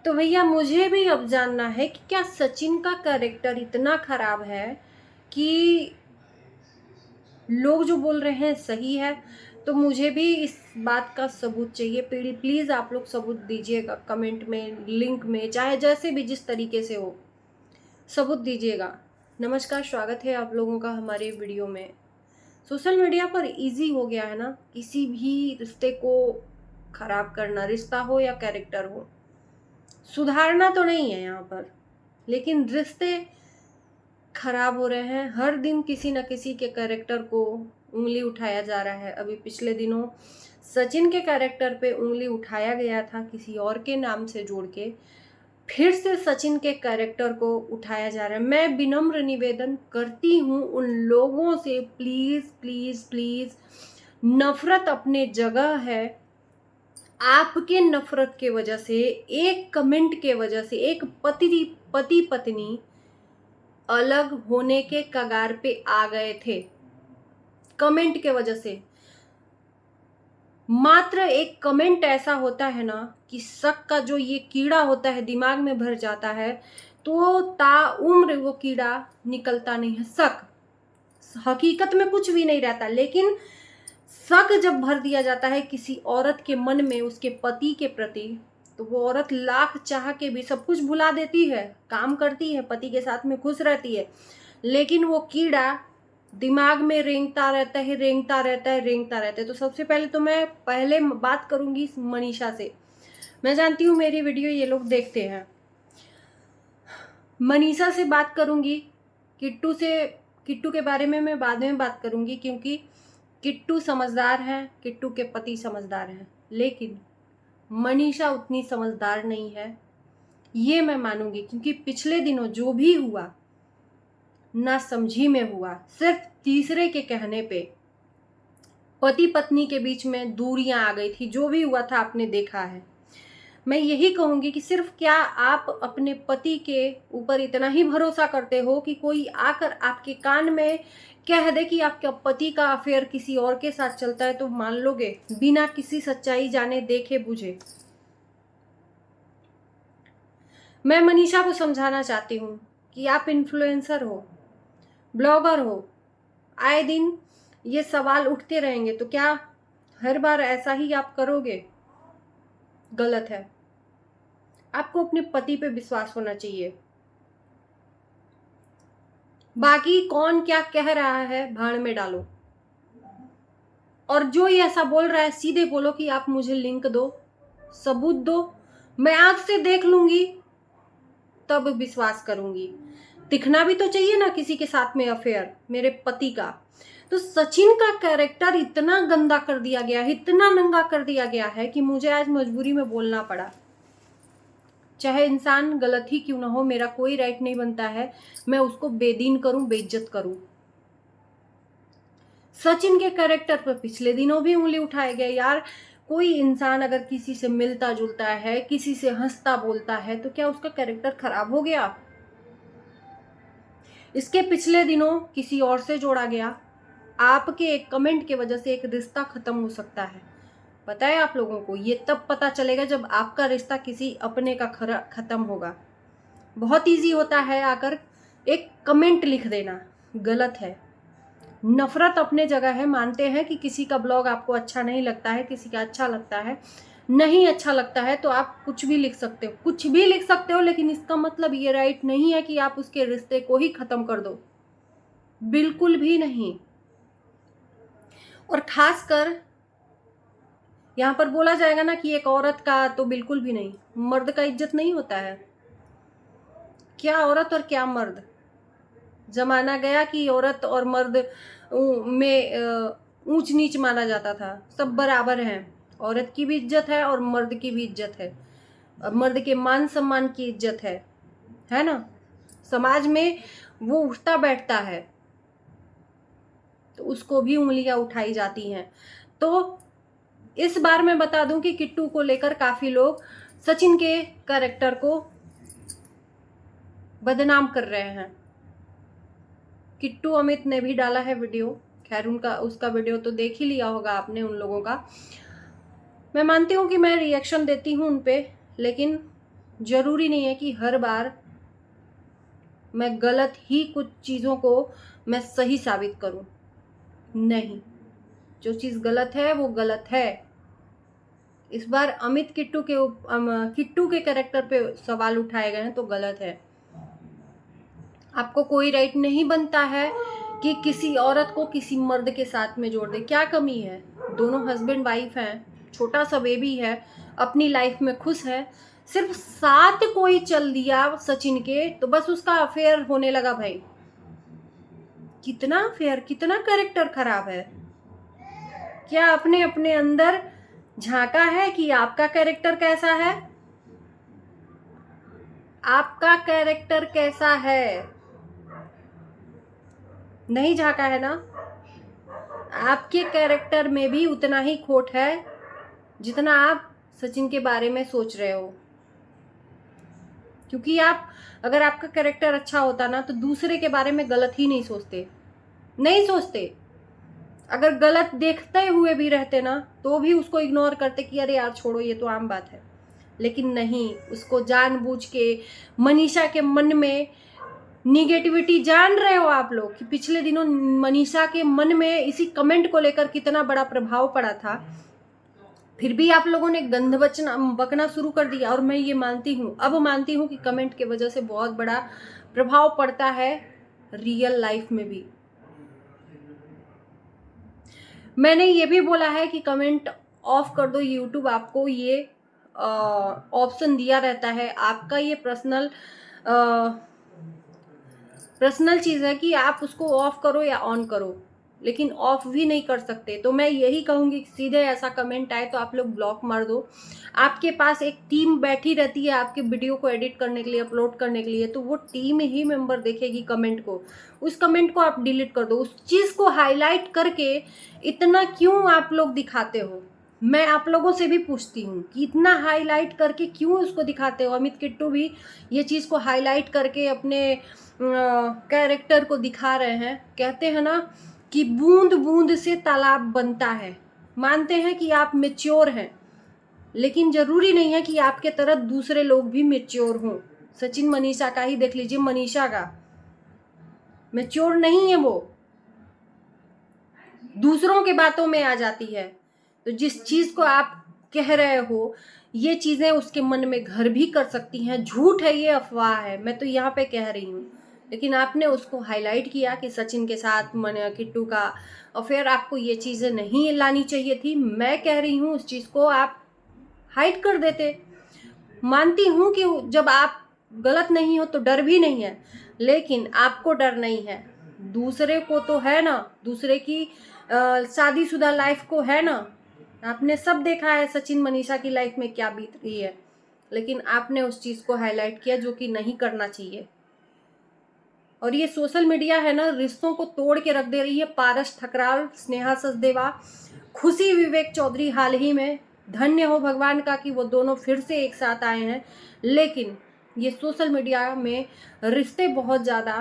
तो भैया मुझे भी अब जानना है कि क्या सचिन का कैरेक्टर इतना खराब है कि लोग जो बोल रहे हैं सही है। तो मुझे भी इस बात का सबूत चाहिए। प्लीज़ आप लोग सबूत दीजिएगा, कमेंट में, लिंक में, चाहे जैसे भी जिस तरीके से हो सबूत दीजिएगा। नमस्कार, स्वागत है आप लोगों का हमारे वीडियो में। सोशल मीडिया पर इजी हो गया है ना किसी भी रिश्ते को खराब करना, रिश्ता हो या कैरेक्टर हो। सुधारना तो नहीं है यहाँ पर, लेकिन रिश्ते खराब हो रहे हैं। हर दिन किसी न किसी के कैरेक्टर को उंगली उठाया जा रहा है। अभी पिछले दिनों सचिन के कैरेक्टर पे उंगली उठाया गया था किसी और के नाम से जोड़ के। फिर से सचिन के कैरेक्टर को उठाया जा रहा है। मैं विनम्र निवेदन करती हूँ उन लोगों से, प्लीज़ प्लीज़ प्लीज़, नफरत अपने जगह है। आपके नफरत के वजह से, एक कमेंट के वजह से एक पति पत्नी अलग होने के कगार पे आ गए थे। कमेंट के वजह से, मात्र एक कमेंट ऐसा होता है ना कि शक का जो ये कीड़ा होता है दिमाग में भर जाता है, तो ताउम्र वो कीड़ा निकलता नहीं है। शक, हकीकत में कुछ भी नहीं रहता, लेकिन शक जब भर दिया जाता है किसी औरत के मन में उसके पति के प्रति, तो वो औरत लाख चाह के भी सब कुछ भुला देती है, काम करती है, पति के साथ में खुश रहती है, लेकिन वो कीड़ा दिमाग में रेंगता रहता है, रेंगता रहता है, रेंगता रहता है। तो सबसे पहले तो मैं बात करूंगी मनीषा से। मैं जानती हूँ मेरी वीडियो ये लोग देखते हैं। मनीषा से बात करूंगी। किट्टू के बारे में मैं बाद में बात करूंगी, क्योंकि किट्टू समझदार है, किट्टू के पति समझदार हैं, लेकिन मनीषा उतनी समझदार नहीं है, ये मैं मानूंगी। क्योंकि पिछले दिनों जो भी हुआ ना समझी में हुआ, सिर्फ तीसरे के कहने पे पति पत्नी के बीच में दूरियां आ गई थी। जो भी हुआ था आपने देखा है। मैं यही कहूंगी कि सिर्फ क्या आप अपने पति के ऊपर इतना ही भरोसा करते हो कि कोई आकर आपके कान में कह दे कि आपके पति का अफेयर किसी और के साथ चलता है तो मान लोगे, बिना किसी सच्चाई जाने देखे बुझे? मैं मनीषा को समझाना चाहती हूँ कि आप इन्फ्लुएंसर हो, ब्लॉगर हो, आए दिन ये सवाल उठते रहेंगे, तो क्या हर बार ऐसा ही आप करोगे? गलत है। आपको अपने पति पे विश्वास होना चाहिए। बाकी कौन क्या कह रहा है भाड़ में डालो। और जो ये ऐसा बोल रहा है सीधे बोलो कि आप मुझे लिंक दो, सबूत दो, मैं आंख से देख लूंगी तब विश्वास करूंगी। दिखना भी तो चाहिए ना किसी के साथ में अफेयर, मेरे पति का। तो सचिन का कैरेक्टर इतना गंदा कर दिया गया है, इतना नंगा कर दिया गया है कि मुझे आज मजबूरी में बोलना पड़ा। चाहे इंसान गलत ही क्यों ना हो, मेरा कोई राइट नहीं बनता है मैं उसको बेदीन करूं, बेइज्जत करूं। सचिन के कैरेक्टर पर पिछले दिनों भी उंगली उठाए गए। यार, कोई इंसान अगर किसी से मिलता जुलता है, किसी से हंसता बोलता है, तो क्या उसका कैरेक्टर खराब हो गया? इसके पिछले दिनों किसी और से जोड़ा गया। आपके एक कमेंट के वजह से एक रिश्ता खत्म हो सकता है। पता है आप लोगों को, ये तब पता चलेगा जब आपका रिश्ता किसी अपने का खत्म होगा। बहुत इजी होता है आकर एक कमेंट लिख देना, गलत है। नफरत अपने जगह है। मानते हैं कि किसी का ब्लॉग आपको अच्छा नहीं लगता है, किसी का अच्छा लगता है, नहीं अच्छा लगता है तो आप कुछ भी लिख सकते हो, कुछ भी लिख सकते हो, लेकिन इसका मतलब ये राइट नहीं है कि आप उसके रिश्ते को ही खत्म कर दो, बिल्कुल भी नहीं। और खासकर यहाँ पर बोला जाएगा ना कि एक औरत का, तो बिल्कुल भी नहीं, मर्द का इज्जत नहीं होता है। क्या औरत और क्या मर्द, जमाना गया कि औरत और मर्द में ऊंच नीच माना जाता था। सब बराबर हैं, औरत की भी इज्जत है और मर्द की भी इज्जत है, और मर्द के मान सम्मान की इज्जत है ना। समाज में वो उठता बैठता है तो उसको भी उंगलियां उठाई जाती हैं। तो इस बार मैं बता दूं कि किट्टू को लेकर काफी लोग सचिन के कैरेक्टर को बदनाम कर रहे हैं। किट्टू अमित ने भी डाला है वीडियो, खैर उसका वीडियो तो देख ही लिया होगा आपने उन लोगों का। मैं मानती हूँ कि मैं रिएक्शन देती हूँ उन पे, लेकिन ज़रूरी नहीं है कि हर बार मैं गलत ही कुछ चीज़ों को मैं सही साबित करूं। नहीं, जो चीज़ गलत है वो गलत है। इस बार अमित किट्टू के कैरेक्टर पे सवाल उठाए गए हैं तो गलत है। आपको कोई राइट नहीं बनता है कि किसी औरत को किसी मर्द के साथ में जोड़ दे। क्या कमी है? दोनों हस्बैंड वाइफ हैं, छोटा सा बेबी है, अपनी लाइफ में खुश है। सिर्फ साथ कोई चल दिया सचिन के तो बस उसका अफेयर होने लगा। भाई कितना अफेयर, कितना कैरेक्टर खराब है। क्या अपने अपने अंदर झांका है कि आपका कैरेक्टर कैसा है? आपका कैरेक्टर कैसा है? नहीं झांका है ना। आपके कैरेक्टर में भी उतना ही खोट है जितना आप सचिन के बारे में सोच रहे हो। क्योंकि आप, अगर आपका कैरेक्टर अच्छा होता ना तो दूसरे के बारे में गलत ही नहीं सोचते, नहीं सोचते। अगर गलत देखते हुए भी रहते ना तो भी उसको इग्नोर करते कि अरे यार छोड़ो, ये तो आम बात है। लेकिन नहीं, उसको जानबूझ के मनीषा के मन में निगेटिविटी, जान रहे हो आप लोग कि पिछले दिनों मनीषा के मन में इसी कमेंट को लेकर कितना बड़ा प्रभाव पड़ा था, फिर भी आप लोगों ने गंद बकना शुरू कर दिया। और मैं ये मानती हूँ, अब मानती हूँ कि कमेंट के वजह से बहुत बड़ा प्रभाव पड़ता है रियल लाइफ में भी। मैंने ये भी बोला है कि कमेंट ऑफ कर दो। यूट्यूब आपको ये ऑप्शन दिया रहता है, आपका ये पर्सनल चीज़ है कि आप उसको ऑफ करो या ऑन करो, लेकिन ऑफ भी नहीं कर सकते। तो मैं यही कहूँगी कि सीधे ऐसा कमेंट आए तो आप लोग ब्लॉक मार दो। आपके पास एक टीम बैठी रहती है आपके वीडियो को एडिट करने के लिए, अपलोड करने के लिए, तो वो टीम ही मेंबर देखेगी कमेंट को। उस कमेंट को आप डिलीट कर दो। उस चीज़ को हाईलाइट करके इतना क्यों आप लोग दिखाते हो? मैं आप लोगों से भी पूछती हूँ कि इतना हाईलाइट करके क्यों उसको दिखाते हो? अमित किट्टू भी ये चीज़ को हाईलाइट करके अपने कैरेक्टर को दिखा रहे हैं। कहते हैं ना कि बूंद बूंद से तालाब बनता है। मानते हैं कि आप मैच्योर हैं, लेकिन जरूरी नहीं है कि आपके तरह दूसरे लोग भी मैच्योर हों। सचिन मनीषा का ही देख लीजिए, मनीषा का मैच्योर नहीं है, वो दूसरों के बातों में आ जाती है। तो जिस चीज को आप कह रहे हो, ये चीजें उसके मन में घर भी कर सकती हैं। झूठ है, ये अफवाह है, मैं तो यहाँ पे कह रही हूँ। लेकिन आपने उसको हाईलाइट किया कि सचिन के साथ किट्टू का अफेयर। आपको ये चीज़ें नहीं लानी चाहिए थी। मैं कह रही हूँ उस चीज़ को आप हाइड कर देते। मानती हूँ कि जब आप गलत नहीं हो तो डर भी नहीं है, लेकिन आपको डर नहीं है, दूसरे को तो है ना। दूसरे की शादीशुदा लाइफ को है ना। आपने सब देखा है सचिन मनीषा की लाइफ में क्या बीत रही है, लेकिन आपने उस चीज़ को हाईलाइट किया जो कि नहीं करना चाहिए। और ये सोशल मीडिया है ना, रिश्तों को तोड़ के रख दे रही है। पारस ठकराल, स्नेहा सचदेवा, खुशी विवेक चौधरी हाल ही में, धन्य हो भगवान का कि वो दोनों फिर से एक साथ आए हैं। लेकिन ये सोशल मीडिया में रिश्ते बहुत ज़्यादा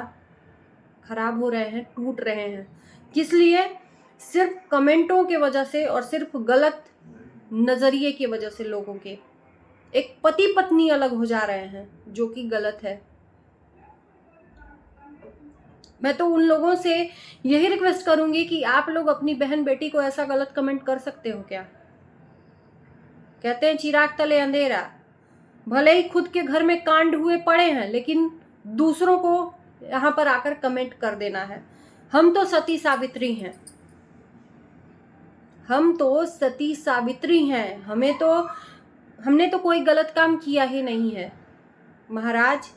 खराब हो रहे हैं, टूट रहे हैं। किस लिए? सिर्फ कमेंटों के वजह से और सिर्फ गलत नज़रिए की वजह से। लोगों के एक पति पत्नी अलग हो जा रहे हैं, जो कि गलत है। मैं तो उन लोगों से यही रिक्वेस्ट करूंगी कि आप लोग अपनी बहन बेटी को ऐसा गलत कमेंट कर सकते हो क्या? कहते हैं चिराग तले अंधेरा। भले ही खुद के घर में कांड हुए पड़े हैं, लेकिन दूसरों को यहाँ पर आकर कमेंट कर देना है। हम तो सती सावित्री हैं, हम तो सती सावित्री हैं। हमने तो कोई गलत काम किया ही नहीं है महाराज।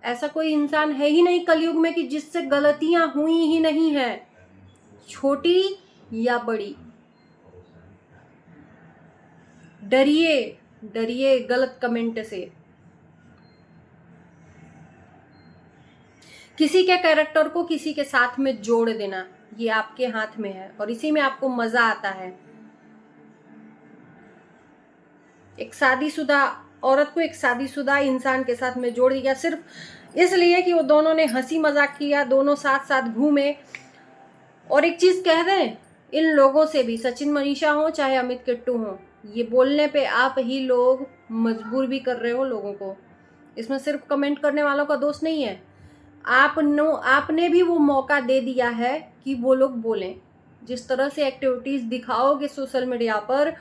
ऐसा कोई इंसान है ही नहीं कलयुग में कि जिससे गलतियां हुई ही नहीं है, छोटी या बड़ी। डरिए, डरिए गलत कमेंट से। किसी के कैरेक्टर को किसी के साथ में जोड़ देना, ये आपके हाथ में है और इसी में आपको मजा आता है। एक शादीशुदा औरत को एक शादीशुदा इंसान के साथ में जोड़ दिया सिर्फ इसलिए कि वो दोनों ने हंसी मजाक किया, दोनों साथ साथ घूमे। और एक चीज़ कह दें, इन लोगों से भी, सचिन मनीषा हो चाहे अमित किट्टू हो, ये बोलने पे आप ही लोग मजबूर भी कर रहे हो लोगों को। इसमें सिर्फ कमेंट करने वालों का दोष नहीं है, आपने भी वो मौका दे दिया है कि वो लोग बोलें। जिस तरह से एक्टिविटीज़ दिखाओगे सोशल मीडिया पर,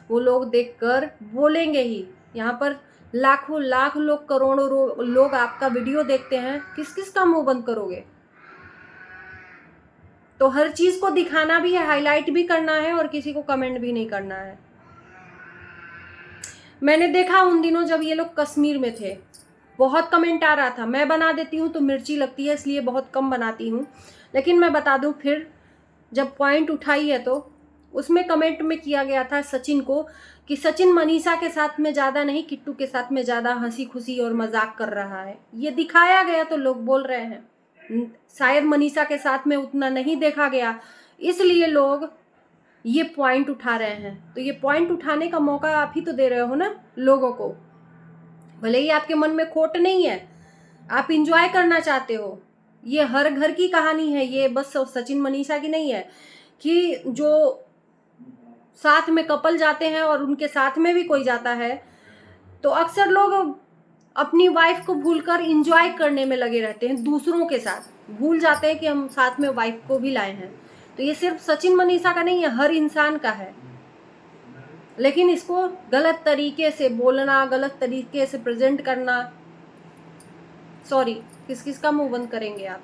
वो लोग देखकर बोलेंगे ही। यहाँ पर लाखों लाख लोग, करोड़ों लोग आपका वीडियो देखते हैं, किस किस का मुंह बंद करोगे? तो हर चीज़ को दिखाना भी है, हाईलाइट भी करना है और किसी को कमेंट भी नहीं करना है। मैंने देखा उन दिनों जब ये लोग कश्मीर में थे, बहुत कमेंट आ रहा था। मैं बना देती हूँ तो मिर्ची लगती है, इसलिए बहुत कम बनाती हूँ। लेकिन मैं बता दूँ, फिर जब पॉइंट उठाई है तो उसमें कमेंट में किया गया था सचिन को कि सचिन मनीषा के साथ में ज़्यादा नहीं, किट्टू के साथ में ज़्यादा हंसी खुशी और मजाक कर रहा है। ये दिखाया गया तो लोग बोल रहे हैं। शायद मनीषा के साथ में उतना नहीं देखा गया, इसलिए लोग ये पॉइंट उठा रहे हैं। तो ये पॉइंट उठाने का मौका आप ही तो दे रहे हो ना लोगों को। भले ही आपके मन में खोट नहीं है, आप इंजॉय करना चाहते हो। ये हर घर की कहानी है, ये बस सचिन मनीषा की नहीं है कि जो साथ में कपल जाते हैं और उनके साथ में भी कोई जाता है तो अक्सर लोग अपनी वाइफ को भूलकर इंजॉय करने में लगे रहते हैं, दूसरों के साथ भूल जाते हैं कि हम साथ में वाइफ को भी लाए हैं। तो ये सिर्फ सचिन मनीषा का नहीं है, हर इंसान का है। लेकिन इसको गलत तरीके से बोलना, गलत तरीके से प्रेजेंट करना, सॉरी, किस किस का मुंह बंद करेंगे आप?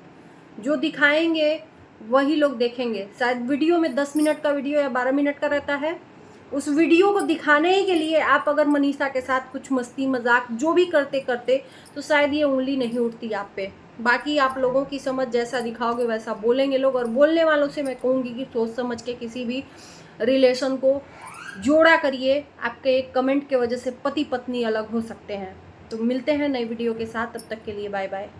जो दिखाएंगे वही लोग देखेंगे। शायद वीडियो में 10 मिनट का वीडियो या 12 मिनट का रहता है, उस वीडियो को दिखाने ही के लिए आप अगर मनीषा के साथ कुछ मस्ती मजाक जो भी करते करते तो शायद ये उंगली नहीं उठती आप पे। बाकी आप लोगों की समझ, जैसा दिखाओगे वैसा बोलेंगे लोग। और बोलने वालों से मैं कहूँगी कि सोच समझ के किसी भी रिलेशन को जोड़ा करिए। आपके एक कमेंट के वजह से पति पत्नी अलग हो सकते हैं। तो मिलते हैं नई वीडियो के साथ, तब तक के लिए बाय बाय।